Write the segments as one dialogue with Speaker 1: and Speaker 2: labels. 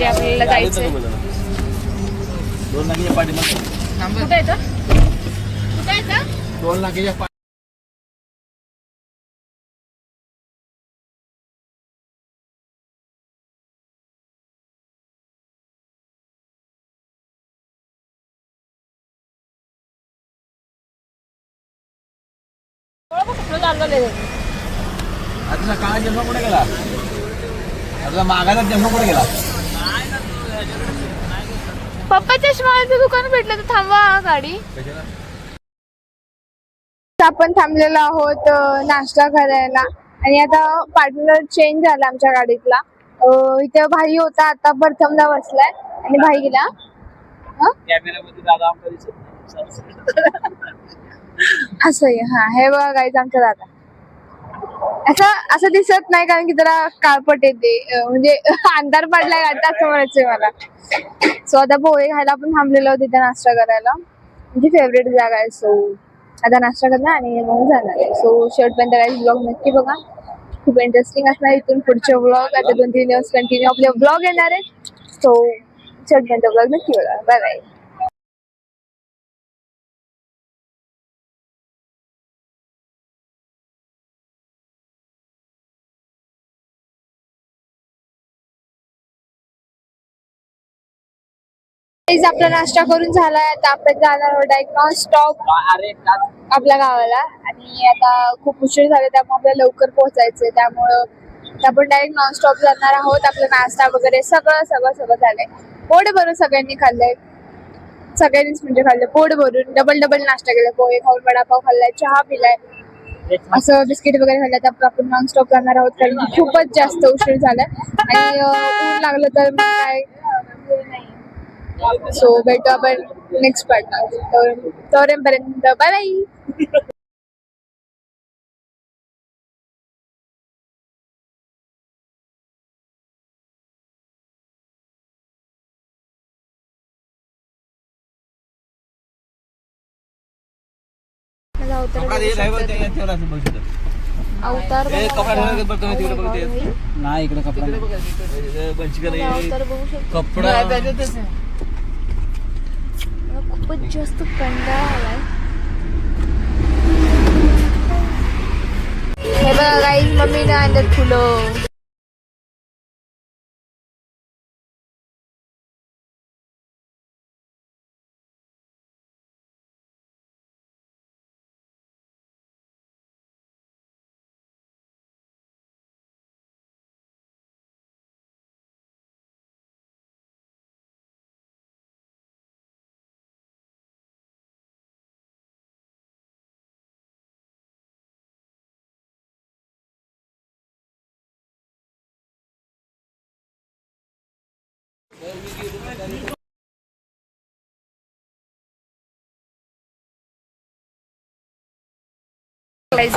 Speaker 1: ते आपल्याला जायचंय.
Speaker 2: कुठे
Speaker 1: येतं? कुठे येतं?
Speaker 2: 2 लाखाच्या आता काळा जन्म कुठे गेला? आता मागाचा जन्म कुठे गेला?
Speaker 1: पप्पाच्या शॉलचं दुकान भेटलं तर थांबवा गाडी. आपण थांबलेलो आहोत नाश्ता करायला आणि आता पार्टनर चेंज झाला आमच्या गाडीतला. इथे भाई होता, आता प्रथमला बसलाय आणि भाई गेला.
Speaker 2: कॅमेऱ्यामध्ये दादा
Speaker 1: असं आहे. हा हे बघा गाईच आमचा दादा. असं दिसत नाही कारण की जरा काळपट येते, म्हणजे अंधार पडलाय गाडीत असं म्हणायचंय मला. सो आता पोहे खायला आपण थांबलेलो तिथे नाश्ता करायला. म्हणजे फेवरेट जागा आहे. सो आता नाश्ता करणार आणि मग जाणार आहे. सो शेवटपर्यंत काही ब्लॉग नक्की बघा, खूप इंटरेस्टिंग असणार. इथून पुढचे ब्लॉग आता 2-3 दिवस कंटिन्यू आपले ब्लॉग येणार आहेत. सो शेवटपर्यंत ब्लॉग नक्की बघा. Bye bye. आपला नाश्ता करून झालाय. आता आपण जाणार आहोत डायरेक्ट नॉन स्टॉप आपल्या गावाला. आणि आता खूप उशीर झाला त्यामुळे आपल्याला लवकर पोहोचायचंय. त्यामुळं आपण डायरेक्ट नॉन स्टॉप जाणार आहोत. आपला नाश्ता वगैरे सगळं झालंय. पोट भरून सगळ्यांनी खाल्लंय. सगळ्यांनीच म्हणजे खाल्लं पोट भरून. डबल नाश्ता केला. पोहे खाऊन वडापाव खाल्लाय, चहा पिलाय, असं बिस्किट वगैरे खाल्लं. तर आपण नॉन स्टॉप जाणार आहोत कारण की खूपच जास्त उशीर झालाय आणि ऊन लागलं तर मग काय नाही. सो भेटू आपण नेक्स्ट पार्टनर. तोपर्यंत बाय बाय. अवतार
Speaker 2: नाही इकडे कपडा
Speaker 1: खूपच जास्त कंटाळा आलाय. हे बघा गाईज, मम्मीने आणलं फुलं.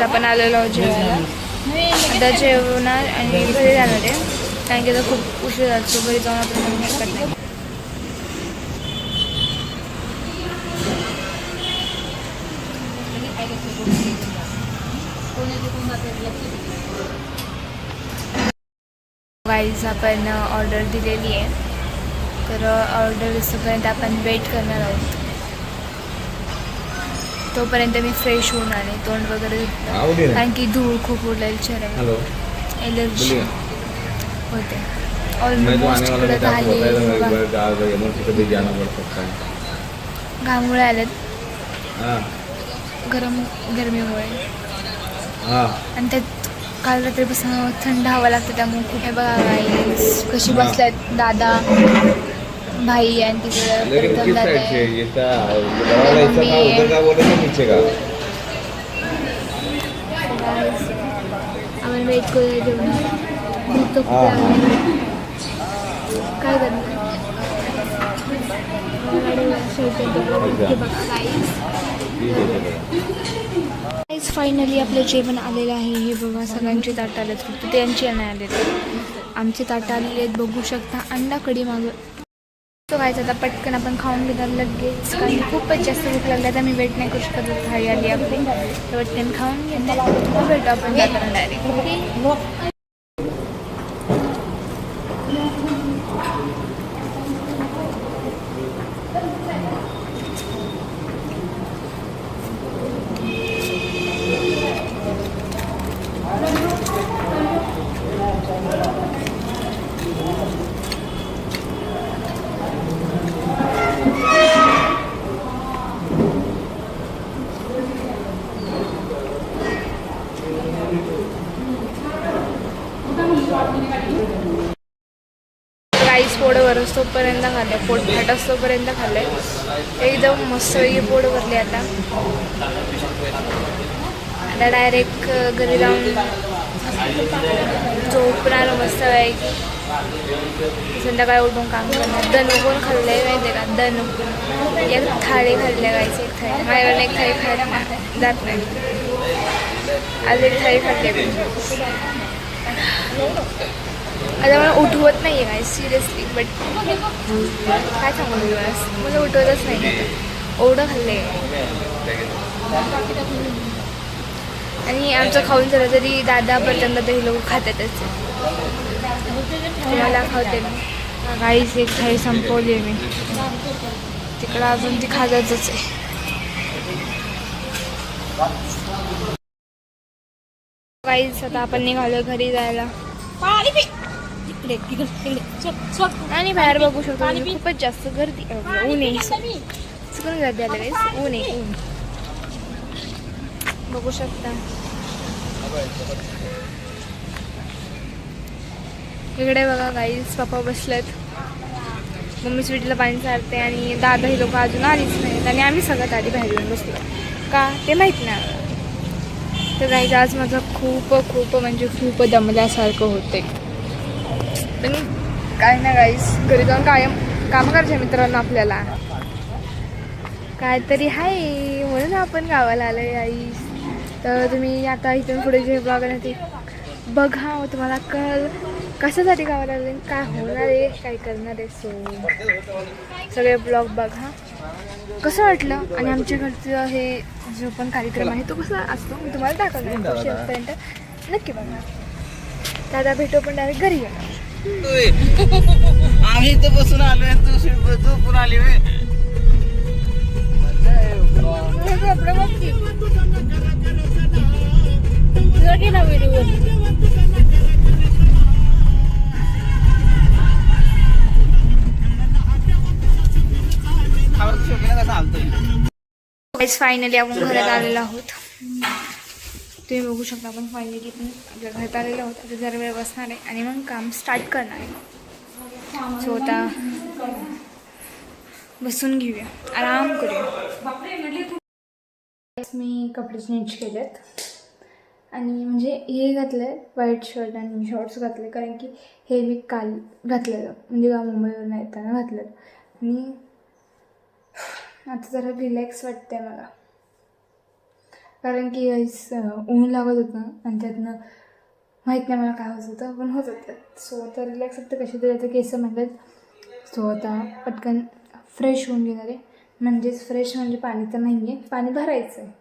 Speaker 1: आपण आलेलो आहोत जेवायला. आता जेवणार आणि घरी जाणार आहे कारण की आता खूप उशीर झाला. सो घरी जाऊन आपण म्हणू शकत नाही. गाईज आपण ऑर्डर दिलेली आहे, तर ऑर्डर दिसेपर्यंत आपण वेट करणार आहोत. तोपर्यंत मी फ्रेश होऊन आले, तोंड वगैरे धुतलं कारण की धूळ खूप उडलेली चेहऱ्यावर, एलर्जी होते. ऑलमोस्ट इकडं झाली. घामुळे आलेत गरमीमुळे आणि त्यात काल रात्रीपासून थंड हवा लागते त्यामुळे कुठे बघा गाईस कशी बसल्यात दादा भाई आणि तिकडे आम्हाला वेट करू जेवण काय करणार. फायनली आपलं जेवण आलेलं आहे. हे बघा सगळ्यांची ताटं आलेत, फक्त त्यांची नाही आलेत. आमचे ताटं आलेले आहेत बघू शकता. अंडा कढी मागं तो खायचा आता पटकन आपण खाऊन घेणार लगेच कारण खूपच जास्त भूक लागली. आता मी वेट नाही करू शकत. थाळी आली आपली तर पटकन खाऊन घेणार. भेटू आपण जाताना डायरेक्ट. गाईस पोट भरस तोपर्यंत खाल्लं, पोट फाटस तोपर्यंत खाल्लंय एकदम मस्त पोट भरले. आता डायरेक्ट घरी जाऊन झोपणार मस्त आहे की संध्याकाळी उठून काम करणार. दणू पण खाल्लंय माहिती आहे का, दणू एक थाळी खाल्ल्या गायची, एक थाळी माझ्याकडून एक थाळी खायला जात नाही. आज एक थाळी खाल्ली. आता मला उठवत नाही आहे काय सिरियसली, बट काय सांगू मला उठवतच नाही एवढं खाल्लं आहे. आणि आमचं खाऊन झालं तरी दादा प्रचंड हे लोक खातातच. मला खावते मी गाईच एक थाळी संपवली मी, तिकडं अजून ती खातातच आहे. गाईच आता आपण निघालो घरी जायला आणि बाहेर बघू शकतो खूपच जास्त गर्दी, ऊन आहे, सगळं गर्दी आलं गाईस, ऊन आहे, ऊन बघू शकता. इकडे बघा गाईस पप्पा बसलेत, मम्मी स्वीटला पाणी चालते आणि दादा ही लोक अजून आलीच नाहीत आणि आम्ही सगळ्यात आधी बाहेर येऊन बसलो का ते माहीत नाही. तर गाईस आज माझं खूप म्हणजे खूप दमल्यासारखं होते, पण काय ना गाईस घरी जाऊन कायम कामं करायचे मित्रांनो. आपल्याला काहीतरी आहे म्हणून आपण गावाला आलो गाईस. तर तुम्ही आता इथून पुढे जे ब्लॉग आहे ते बघा, तुम्हाला कळेल कशासाठी गावाला आले, काय होणार आहे, काय करणार आहे. सगळे ब्लॉग बघा. कसं वाटलं आणि आमच्या घरचं हे जो पण कार्यक्रम आहे तो कसा असतो मी तुम्हाला दाखवणार शेवटपर्यंत नक्की बघा. दादा भेटू पण डायरेक्ट घरी गेला.
Speaker 2: आम्ही इथं बसून आलोय, तू झोपून आली वे.
Speaker 1: फायनली आपण घरात आलेलो आहोत. तुम्ही बघू शकता आपण फायनली पण आपल्या घरात आलेलो आहोत. आता जरा वेळ बसणार आहे आणि मग काम स्टार्ट करणार आहे. सो आता बसून घेऊया, आराम करूया. मी कपडे चेंज केलेत आणि म्हणजे हे घातलं आहे व्हाईट शर्ट आणि शॉर्ट्स घातले, कारण की हे मी काल घातलेलं म्हणजे मुंबईवरून येताना घातलेलं आणि आता जरा रिलॅक्स वाटतंय मला, कारण की ऊन लागत होतं आणि त्यातनं माहीत नाही मला काय होत होतं पण होत होतं. सो आता रिलॅक्स वाटतं, कशी तरी आता केस म्हणतात. सो आता पटकन फ्रेश होऊन घेणार आहे, म्हणजेच फ्रेश म्हणजे पाणी तर नाही आहे, पाणी भरायचं आहे.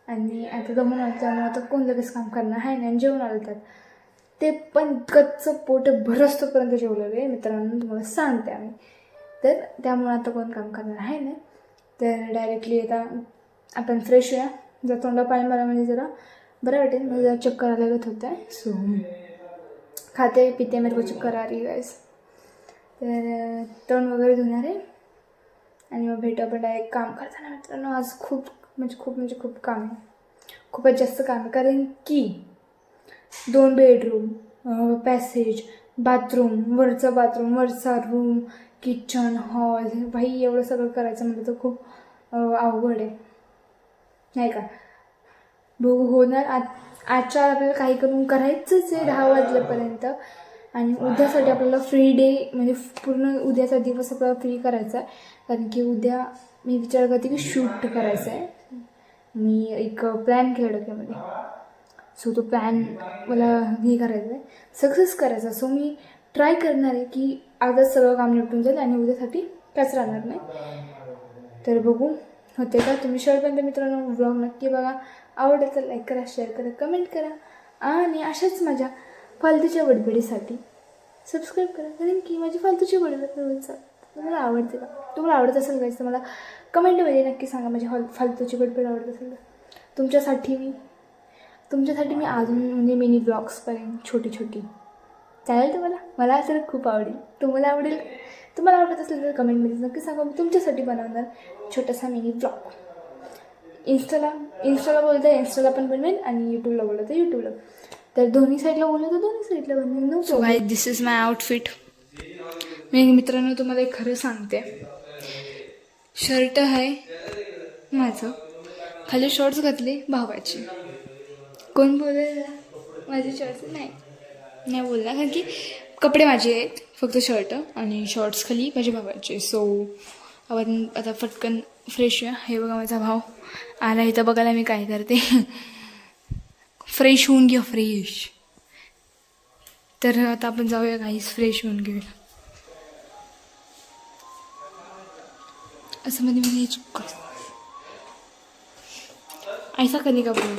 Speaker 1: आणि आता दमून आलं त्यामुळे आता कोण लगेच काम करणार आहे नाही. जेवण आलं तर ते पण कच्चं पोट भरस्तोपर्यंत जेवलेलं आहे मित्रांनो, तुम्हाला सांगते आम्ही. तर त्यामुळे आता कोण काम करणार आहे नाही. तर डायरेक्टली आता आपण फ्रेश होऊया. जर तोंडा पाणी मला म्हणजे जरा बरं वाटेल, म्हणजे जरा चक्कर आल्यागत होतं आहे. सो खाते पिते मेरे को चक्कर आ रही गाइस. तर तोंड वगैरे धुणार आहे आणि मग भेटू आपण डायरेक्ट काम करताना. मित्रांनो आज खूप खूप काम आहे, खूपच जास्त काम आहे, कारण की 2 बेडरूम, पॅसेज, बाथरूम, वरचा रूम, किचन, हॉल, भाई एवढं सगळं करायचं म्हटलं तर खूप अवघड आहे नाही का. बघू होणार आजच्या आपल्याला काही करून करायचंच आहे 10 वाजल्यापर्यंत. आणि उद्यासाठी आपल्याला फ्री डे म्हणजे पूर्ण उद्याचा दिवस आपल्याला फ्री करायचा आहे, कारण की उद्या मी विचार करते की शूट करायचं आहे. मी एक प्लॅन केला डोक्यामध्ये. सो तो प्लॅन मला हे करायचं आहे, सक्सेस करायचा. सो मी ट्राय करणार आहे की आजच सगळं काम निपटून जाईल आणि उद्यासाठी काहीच राहणार नाही. तर बघू होते का. तुम्ही शेवटपर्यंत मित्रांनो व्लॉग नक्की बघा. आवडेल तर लाईक करा, शेअर करा, कमेंट करा आणि अशाच माझ्या फालतूच्या बडबडीसाठी सबस्क्राईब करा, कारण की माझी फालतूची बडबड तुम्हाला आवडते का. तुम्हाला आवडत असेल गाईस तर मला कमेंटमध्ये नक्की सांगा. माझी फालतूची बडबड आवडत असेल तर तुमच्यासाठी मी अजून म्हणजे मिनी ब्लॉग्स करेन छोटी चालेल तुम्हाला. मला तर खूप आवडेल, तुम्हाला आवडत असेल तर कमेंटमध्ये नक्की सांगा. मी तुमच्यासाठी बनवणार छोटासा मिनी ब्लॉग. इंस्टाला बोलतं इंस्टाला पण बनवेन आणि यूट्यूबला बोललं तर यूट्यूबला. तर दोन्ही साईडला बोललं तर दोन्ही साईडला बनवेन. So guys this is my outfit. मी मित्रांनो तुम्हाला एक खरं सांगते, शर्ट आहे माझं, खाली शॉर्ट्स घातले भावाची. कोण बोलेल माझे शॉर्ट्स? नाही बोलला, कारण की कपडे माझे आहेत, फक्त शर्ट आणि शॉर्ट्स खाली माझ्या भावाचे. सो आपण आता पटकन फ्रेश होऊया. हे बघा माझा भाव आला इथं बघायला मी काय करते. फ्रेश होऊन घ्या, फ्रेश. तर आता आपण जाऊया काहीच, फ्रेश होऊन घेऊया. असं मध्ये हे चुक ऐसा कधी का बोल.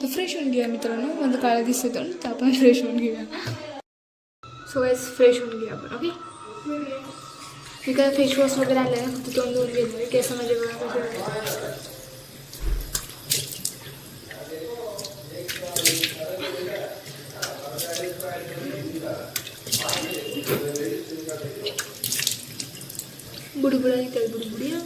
Speaker 1: तर फ्रेश होऊन घेऊया मित्रांनो. माझं काळा दिसतो तर आपण फ्रेश होऊन घेऊया. सो गाईज फ्रेश होऊन घेऊया आपण. ओके, मी काय फेस वॉश वगैरे आलं आहे, फक्त तोंड धुवून घेणार आहे. केस माझे बघा कसे बुडबुडा निघतात, बुडबुडिया.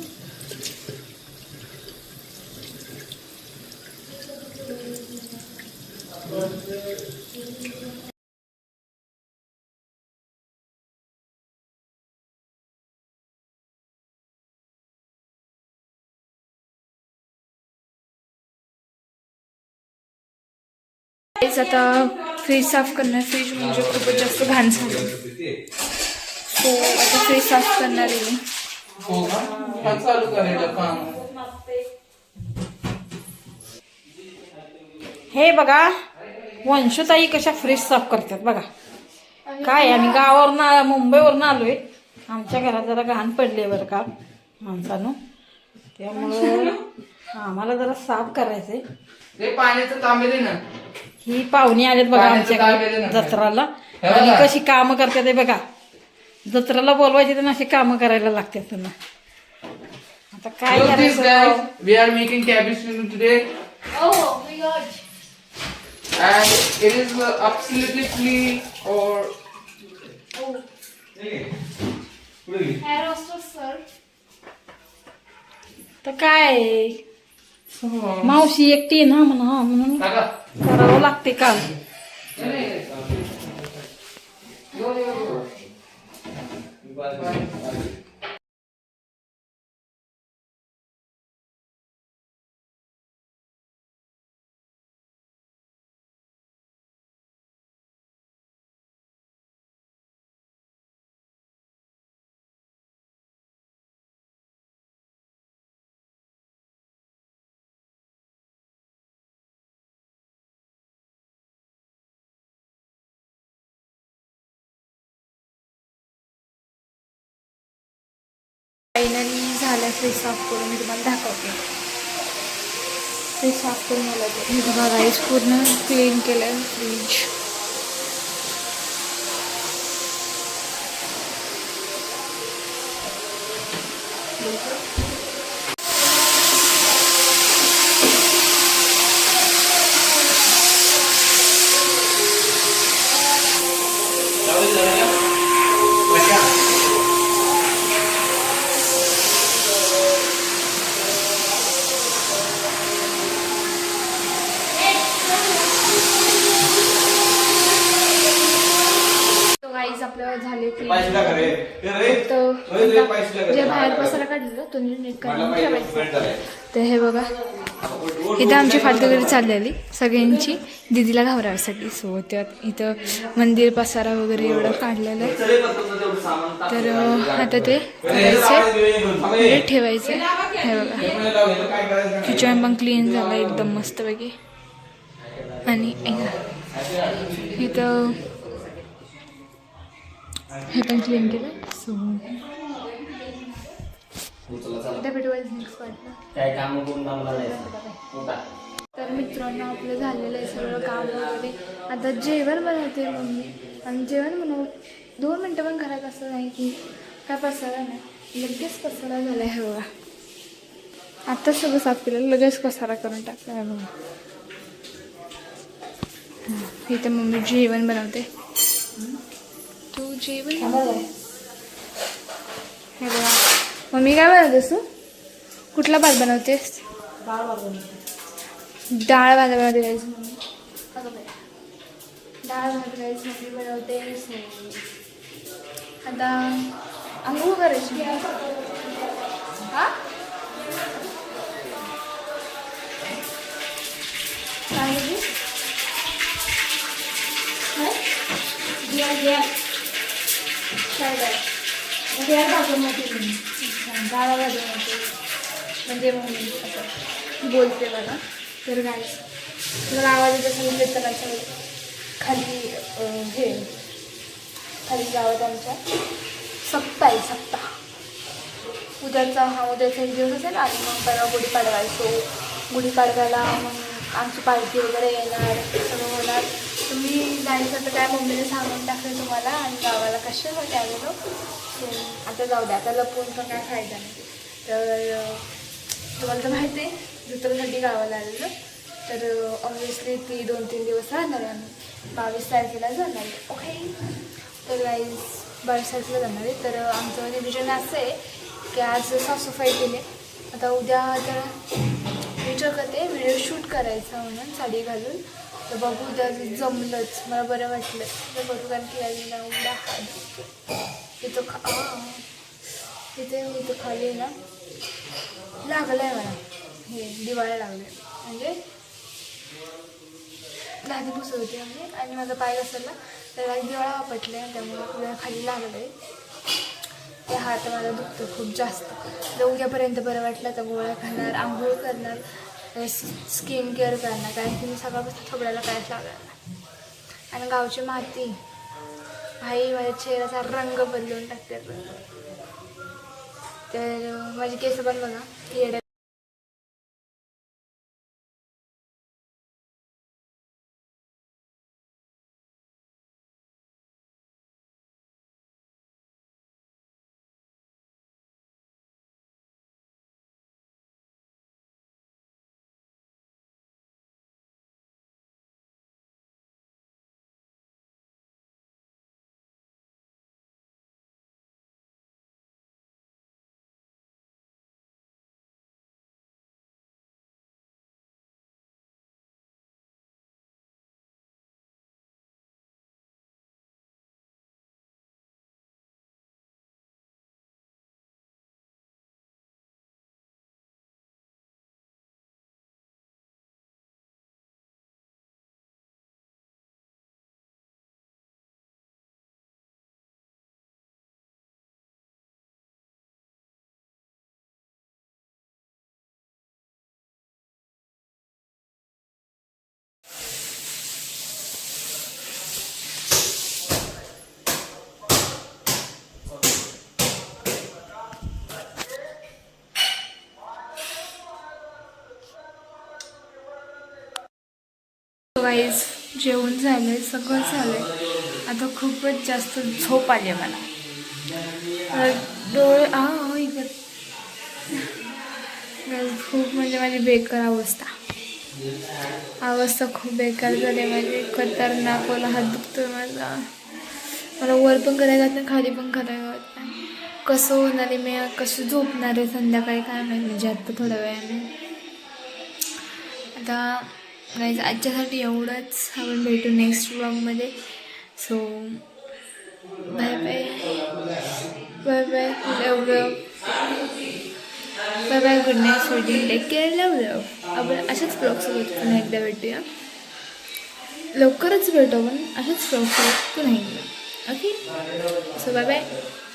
Speaker 1: आता फ्रीज साफ करणार. फ्रीज म्हणजे खूपच जास्त घाण झालं, सो आता फ्रीज साफ करणार आहे.
Speaker 3: हे बघा वंशुताई कशा फ्रीज साफ करतात बघा. काय आम्ही गावावरनं मुंबईवरनं आलोय, आमच्या घरात जरा घाण पडले बरं का माणसानं, त्यामुळं आम्हाला जरा साफ करायचंय.
Speaker 2: ते पाण्याचं तांबे दे ना.
Speaker 3: ही पाहुणी आलेत बघा आमच्याकडे जत्राला, आणि कशी कामं करतात ते बघा. जत्राला बोलवायची तर अशी कामं करायला लागतात त्यांना. आता काय करायचं.
Speaker 2: We are making cabbage today.
Speaker 1: Oh my god.
Speaker 2: And it is absolutely clean or
Speaker 1: Hair roster sir.
Speaker 3: तर काय मावशी एकटी आहे ना म्हणून करावं लागते काम.
Speaker 1: फायनली झालं फ्रीज साफ करून. मी तुम्हाला दाखवते. फ्रीज साफ करून आलं तर मी बघा राईस पूर्ण क्लीन केलं फ्रीज. आपलं झाले फ्रीज. जे बाहेर पसारा काढलेलं तो नीट काढून ठेवायचं. तर हे बघा इथं आमची फालतूगिरी चाललेली सगळ्यांची दीदीला घाबरायसाठी. सो त्यात इथं मंदिर पसारा वगैरे एवढं काढलेलं आहे. तर आता ते करायचं ठेवायचं. हे बघा किचन पण क्लीन झालं एकदम मस्तपैकी. आणि इथं हे पण क्लीन केलं. सो तर मित्रांनो आपलं झालेलं आहे सगळं काम वगैरे. आता जेवण बनवते मम्मी, आणि जेवण बनवू 2 मिनटं पण घरात असं नाही की काय पसारा नाही, लगेच पसारा झाला आहे. बघा आता सगळं साफ केलं, लगेच पसारा करून टाकला आहे बघा. इथं मम्मी जेवण बनवते. तू जेवण हे बघा मम्मी काय बनवतेस तू? कुठला भात बनवतेस? डाळ भात बनवते. मम्मी आता डाळ भात राईस मम्मी बनवते. आता अंघोळ करायची. हा काय म्हणजे डाळ भाजवते म्हणजे मम्मी असं बोलते मला. तर गाईस मला आवाज येत असेल कीर्तनाच्या खाली हे खाली गावात आमच्या सप्ताह आहे. सप्ताह उद्याचा एक दिवस असेल आणि मग परवा गुढीपाडवा आहे. सो गुढीपाडव्याला मग आमची पार्टी वगैरे येणार, सगळं होणार. तुम्ही जायचं तर काय मम्मीने सांगून टाकलं तुम्हाला आणि गावाला कशासाठी आलेलो. आता जाऊ द्या, आता लपून पण काय फायदा नाही. तर तुम्हाला तर माहिती आहे जत्रेसाठी गावाला आलेलं. तर ऑब्वियसली ती 2-3 दिवस राहणार आहे. आम्ही 22 तारखेला जाणार आहे. ओके, तर गाईज 22 तारखेला जाणार आहे. तर आमचं म्हणजे विजन असं आहे की आज साफसफाई केली. आता उद्या तर विचार करते व्हिडिओ शूट करायचा म्हणून साडी घालून. तर बघू उद्या जमलंच, मला बरं वाटलं तर बघू. कारण की आधी ना उद्या तिथं इथं खाली ना लागलं आहे मला हे दिवाळी लागले म्हणजे लादी पुसत होती आम्ही आणि माझा पाय घसरला तर लादी दिवाळा वापटले आणि त्यामुळे उद्या खाली लागलं आहे. ते हात मला दुखतं खूप जास्त. तर उद्यापर्यंत बरं वाटलं तर गोळ्या खाणार, आंघोळ करणार, स्किन केअर करणार. कारण की मी सकाळपासून थोड्याला कायच लागला आणि गावची माती भाई माझ्या चेहऱ्याचा रंग बदलून टाकते. तर माझी केस पण बघा येड्या. गाईज जेवण झालं आहे, सगळं झालं आहे. आता खूपच जास्त झोप आली आहे मला. डोळे खूप म्हणजे माझी बेकार अवस्था खूप बेकार झाली माझी. खतरनाक मला हात दुखतोय माझा. मला वर पण करायला जात नाही, खाली पण करायला जात नाही. कसं होणार आहे, मी कसं झोपणार आहे संध्याकाळी काय माहिती. म्हणजे आत्ता थोड्या वेळाने. आता गाईज आजच्यासाठी एवढंच. आपण भेटू नेक्स्ट व्लॉगमध्ये. So bye bye bye bye love love bye bye. Good night sweetie, take care, love love. आपण अशाच ब्लॉगसोबत पुन्हा एकदा भेटूया. लवकरच भेटू आपण अशाच ब्लॉगसोबत पुन्हा एकदा. Okay, so bye bye.